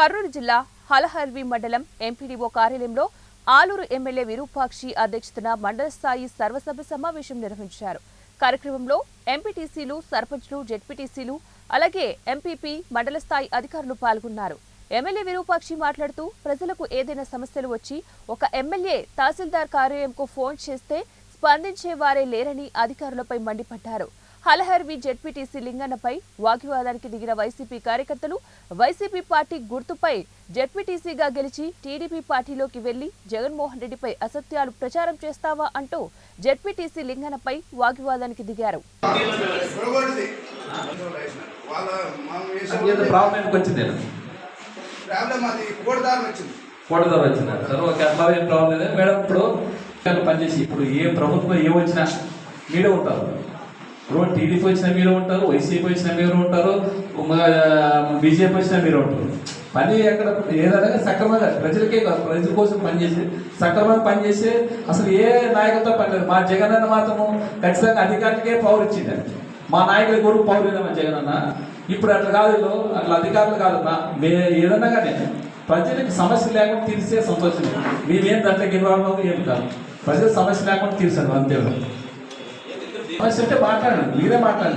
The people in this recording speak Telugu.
కర్నూలు జిల్లా హలహల్వి మండలం ఎంపీడీఓ కార్యాలయంలో ఆలూరు ఎమ్మెల్యే విరూపాక్షి అధ్యక్షతన మండల స్థాయి సర్వసభ్య సమావేశం నిర్వహించారు. కార్యక్రమంలో ఎంపీటీసీలు, సర్పంచ్లు, జెడ్పీటీసీలు, అలాగే ఎంపీపీ, మండల స్థాయి అధికారులు పాల్గొన్నారు. ఎమ్మెల్యే విరూపాక్షి మాట్లాడుతూ ప్రజలకు ఏదైనా సమస్యలు వచ్చి ఒక ఎమ్మెల్యే తహసీల్దార్ కార్యాలయంకు ఫోన్ చేస్తే స్పందించే వారే లేరని అధికారులపై మండిపడ్డారు. హలహర్వి జెడ్పీటీసీ లింగన్నపై వాగ్వివాదానికి దిగిన వైసీపీ కార్యకర్తలు వైసీపీ పార్టీ గుర్తుపై జెడ్పీటీసీగా గెలిచి టీడీపీ పార్టీలోకి వెళ్లి జగన్మోహన్ రెడ్డిపై అసత్యాలు ప్రచారం చేస్తావా అంటూ జెడ్పీటీసీ లింగన్నపై వాగ్వివాదానికి దిగారు. పనిచేసి ఇప్పుడు ఏ ప్రభుత్వం ఏమొచ్చినా మీరే ఉంటారు. ఇప్పుడు టీడీపీ వచ్చినా మీరు ఉంటారు, వైసీపీ వచ్చినా మీరు ఉంటారు, బీజేపీ వచ్చినా మీరు ఉంటారు. పని ఎక్కడ ఏదైనా సక్రమంగా ప్రజలకే కాదు, ప్రజల కోసం పనిచేసి సక్రమంగా పనిచేసి అసలు ఏ నాయకులతో పనిలేదు. మా జగన్ అన్న మాత్రము ఖచ్చితంగా అధికారులకే పవర్ ఇచ్చింది. మా నాయకుల కొరకు పవర్ లేదా మా జగన్ అన్న. ఇప్పుడు అట్లా కాదు, అట్లా అధికారులు కాదన్నా. ఏదన్నా కానీ ప్రజలకు సమస్య లేకుండా తీర్చే సంతోషం. మేమేం దాంట్లో ఇన్వాల్వ్ ఏం కాదు, ప్రజల సమస్య లేకుండా తీర్చాను అంతే. సమస్య అంటే మాట్లాడండి, మీరే మాట్లాడండి.